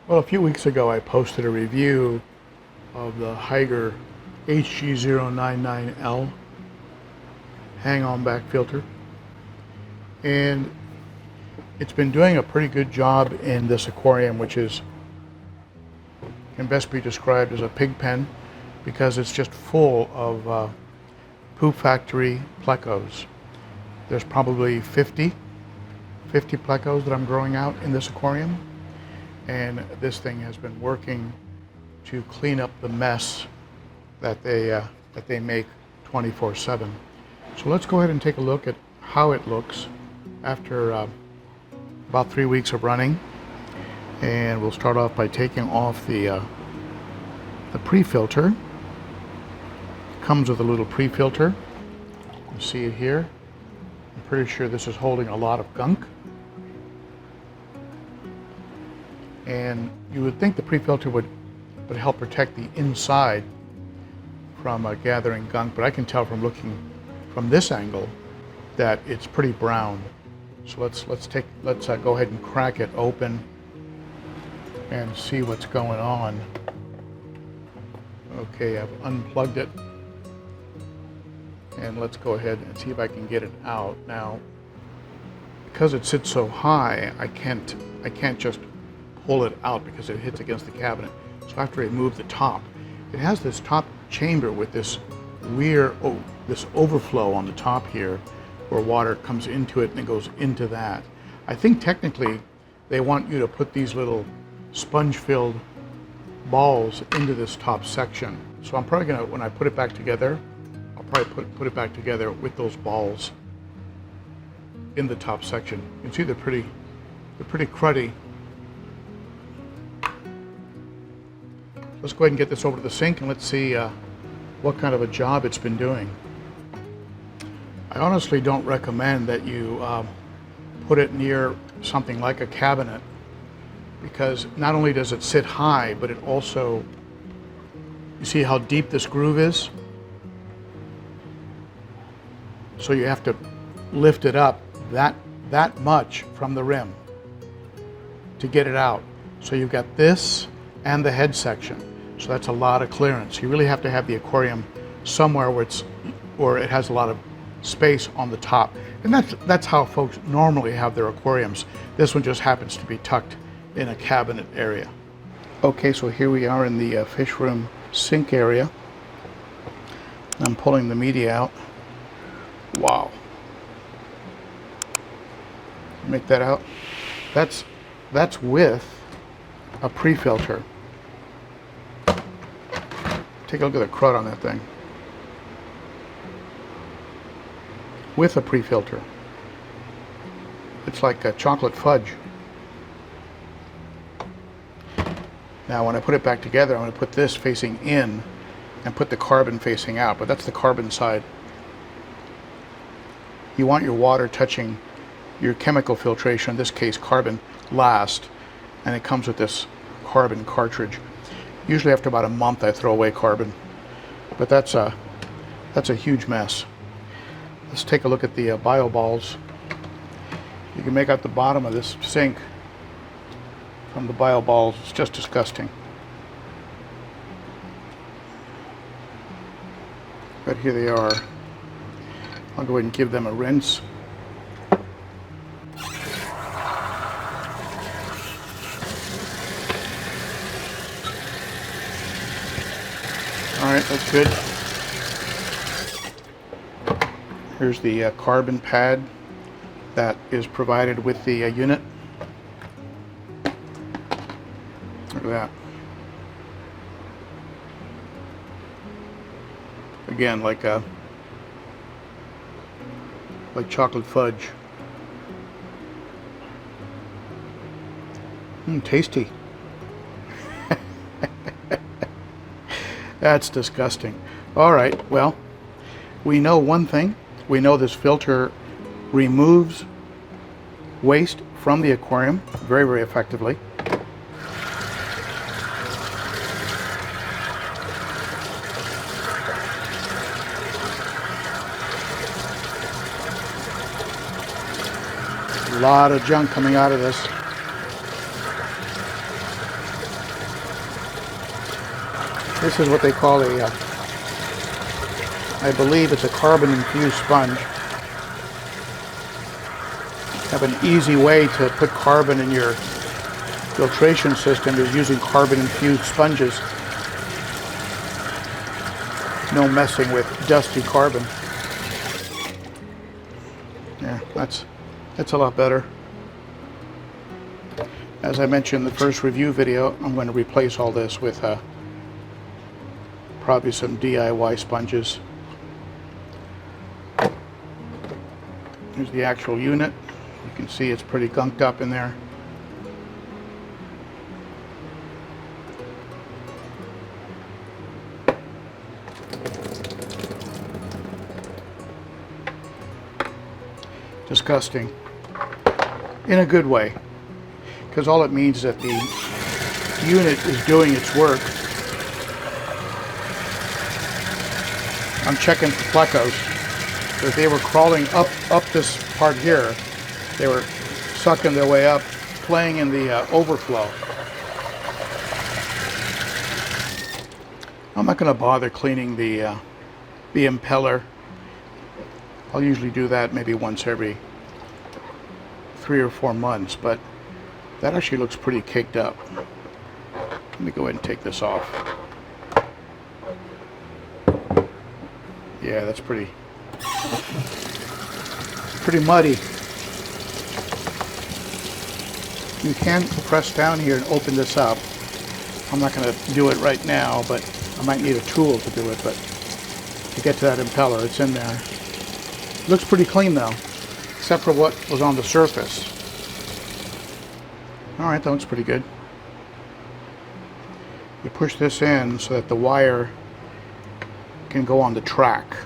Well, a few weeks ago I posted a review of the Hygger HG099L hang-on back filter, and it's been doing a pretty good job in this aquarium, which can best be described as a pig pen because it's just full of poop factory plecos. There's probably 50 plecos that I'm growing out in this aquarium. And this thing has been working to clean up the mess that they make 24/7. So let's go ahead and take a look at how it looks after about 3 weeks of running. And we'll start off by taking off the pre-filter. It comes with a little pre-filter. You see it here. I'm pretty sure this is holding a lot of gunk. And you would think the pre-filter would help protect the inside from gathering gunk, but I can tell from looking from this angle that it's pretty brown. So let's go ahead and crack it open and see what's going on. Okay, I've unplugged it, and let's go ahead and see if I can get it out. Now, because it sits so high, I can't just pull it out because it hits against the cabinet. So I have to remove the top. It has this top chamber with this weird, this overflow on the top here where water comes into it and it goes into that. I think technically they want you to put these little sponge-filled balls into this top section. So I'm probably gonna, when I put it back together, I'll probably put it back together with those balls in the top section. You can see they're pretty cruddy. Let's go ahead and get this over to the sink and let's see what kind of a job it's been doing. I honestly don't recommend that you put it near something like a cabinet, because not only does it sit high, but it also, you see how deep this groove is? So you have to lift it up that much from the rim to get it out. So you've got this and the head section. So that's a lot of clearance. You really have to have the aquarium somewhere where it has a lot of space on the top. And that's how folks normally have their aquariums. This one just happens to be tucked in a cabinet area. Okay, so here we are in the fish room sink area. I'm pulling the media out. Wow. Make that out. That's with a pre-filter. Take a look at the crud on that thing. With a pre-filter. It's like a chocolate fudge. Now when I put it back together, I'm going to put this facing in and put the carbon facing out, but that's the carbon side. You want your water touching your chemical filtration, in this case carbon, last, and it comes with this carbon cartridge. Usually after about a month I throw away carbon, but that's a huge mess. Let's take a look at the bio balls. You can make out the bottom of this sink from the bio balls. It's just disgusting. But here they are. I'll go ahead and give them a rinse. All right, that's good. Here's the carbon pad that is provided with the unit. Look at that. Again, like chocolate fudge. Tasty. That's disgusting. All right, well, we know one thing. We know this filter removes waste from the aquarium very, very effectively. A lot of junk coming out of this. This is what they call a, I believe it's a carbon-infused sponge. Have an easy way to put carbon in your filtration system is using carbon-infused sponges. No messing with dusty carbon. Yeah, that's a lot better. As I mentioned in the first review video, I'm going to replace all this with probably some DIY sponges. Here's the actual unit. You can see it's pretty gunked up in there. Disgusting. In a good way. Because all it means is that the unit is doing its work. I'm checking for plecos. If they were crawling up this part here, they were sucking their way up, playing in the overflow. I'm not going to bother cleaning the impeller. I'll usually do that maybe once every 3 or 4 months, but that actually looks pretty caked up. Let me go ahead and take this off. Yeah, that's pretty muddy. You can press down here and open this up. I'm not going to do it right now, but I might need a tool to do it. But to get to that impeller, it's in there. It looks pretty clean though, except for what was on the surface. Alright, that looks pretty good. You push this in so that the wire can go on the track.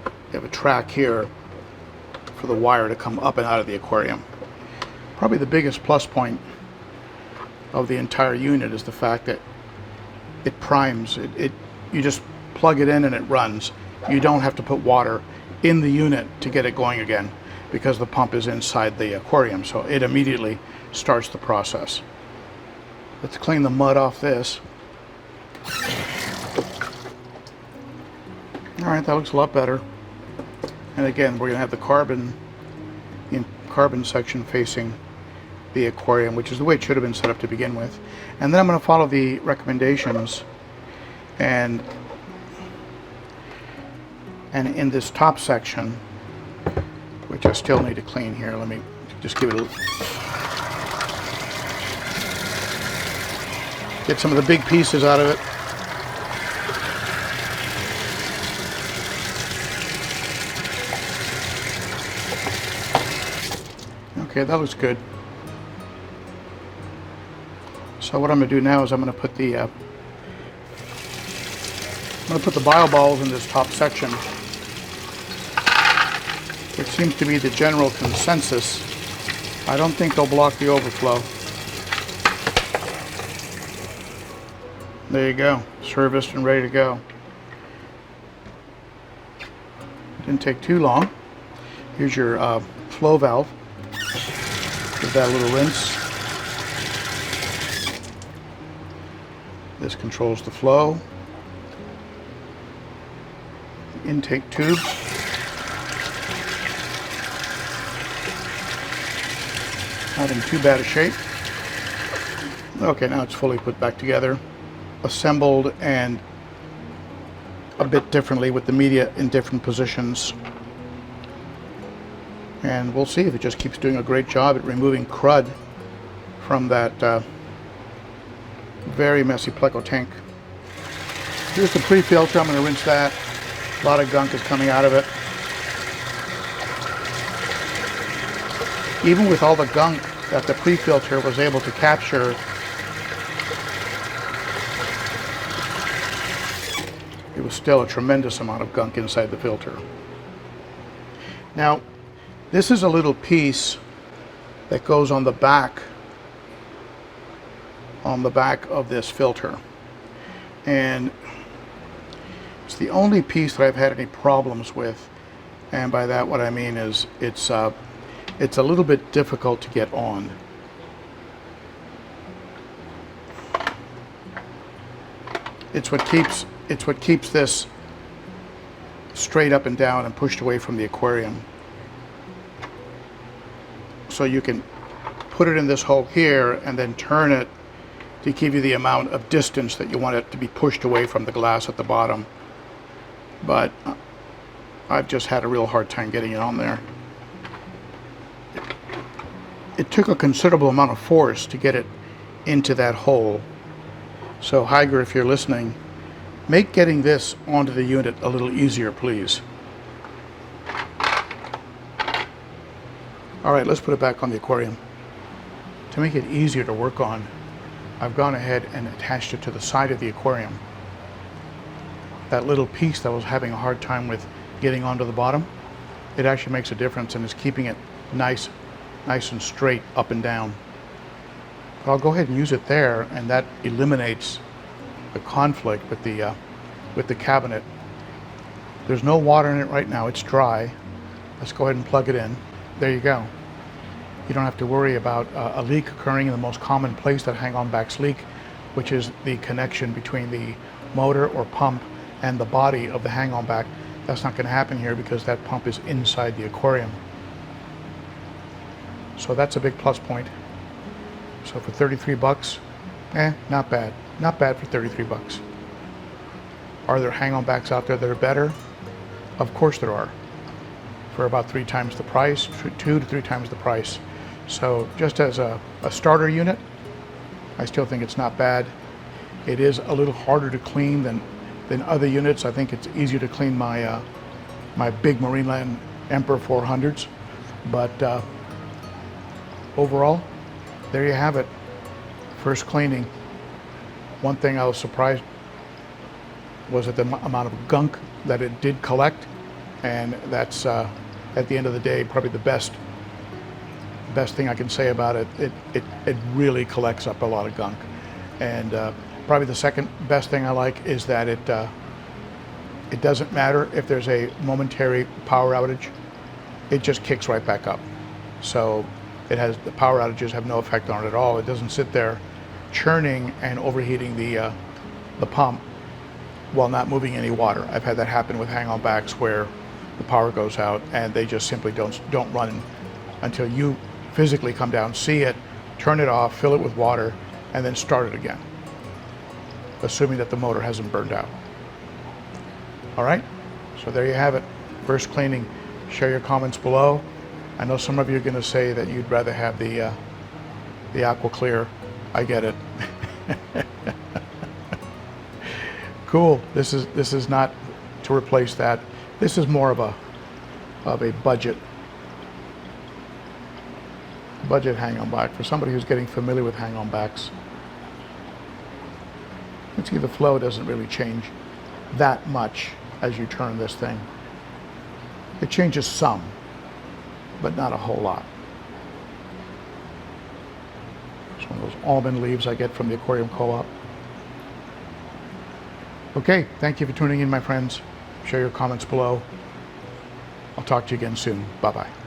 You have a track here for the wire to come up and out of the aquarium. Probably the biggest plus point of the entire unit is the fact that it primes. You just plug it in and it runs. You don't have to put water in the unit to get it going again because the pump is inside the aquarium, so it immediately starts the process. Let's clean the mud off this. Alright, that looks a lot better. And again, we're going to have the carbon section facing the aquarium, which is the way it should have been set up to begin with. And then I'm going to follow the recommendations, and in this top section, which I still need to clean here, let me just give it a get some of the big pieces out of it. Okay, that looks good. So what I'm going to do now is I'm going to put the bio balls in this top section, which seems to be the general consensus. I don't think they'll block the overflow. There you go, serviced and ready to go. Didn't take too long. Here's your flow valve. Give that a little rinse. This controls the flow. Intake tube. Not in too bad a shape. Okay, now it's fully put back together, assembled, and a bit differently with the media in different positions. And we'll see if it just keeps doing a great job at removing crud from that very messy pleco tank. Here's the pre-filter. I'm going to rinse that. A lot of gunk is coming out of it. Even with all the gunk that the pre-filter was able to capture, it was still a tremendous amount of gunk inside the filter. Now, this is a little piece that goes on the back of this filter, and it's the only piece that I've had any problems with. And by that, what I mean is it's a little bit difficult to get on. It's what keeps this straight up and down and pushed away from the aquarium. So you can put it in this hole here and then turn it to give you the amount of distance that you want it to be pushed away from the glass at the bottom. But I've just had a real hard time getting it on there. It took a considerable amount of force to get it into that hole. So Hygger, if you're listening, make getting this onto the unit a little easier, please. All right, let's put it back on the aquarium. To make it easier to work on, I've gone ahead and attached it to the side of the aquarium. That little piece that I was having a hard time with getting onto the bottom, it actually makes a difference and is keeping it nice and straight up and down. But I'll go ahead and use it there, and that eliminates the conflict with the cabinet. There's no water in it right now, it's dry. Let's go ahead and plug it in. There you go. You don't have to worry about a leak occurring in the most common place that hang-on backs leak, which is the connection between the motor or pump and the body of the hang-on back. That's not going to happen here because that pump is inside the aquarium. So that's a big plus point. So for 33 bucks, not bad. Not bad for 33 bucks. Are there hang-on backs out there that are better? Of course there are. For about 3 times the price, 2 to 3 times the price. So just as a starter unit, I still think it's not bad. It is a little harder to clean than other units. I think it's easier to clean my my big Marineland Emperor 400s. But overall, there you have it. First cleaning. One thing I was surprised was at the amount of gunk that it did collect, and that's at the end of the day probably the best thing I can say about it. It really collects up a lot of gunk. And probably the second best thing I like is that it doesn't matter if there's a momentary power outage, it just kicks right back up. So the power outages have no effect on it at all. It doesn't sit there churning and overheating the pump while not moving any water. I've had that happen with hang-on backs where the power goes out and they just simply don't run until you physically come down, see it, turn it off, fill it with water, and then start it again, assuming that the motor hasn't burned out. All right, so there you have it. First cleaning. Share your comments below. I know some of you are going to say that you'd rather have the Aqua Clear. I get it. Cool. This is not to replace that. This is more of a budget hang-on back for somebody who's getting familiar with hang-on backs. You can see the flow doesn't really change that much as you turn this thing. It changes some, but not a whole lot. It's one of those almond leaves I get from the Aquarium Co-op. Okay, thank you for tuning in, my friends. Share your comments below. I'll talk to you again soon. Bye-bye.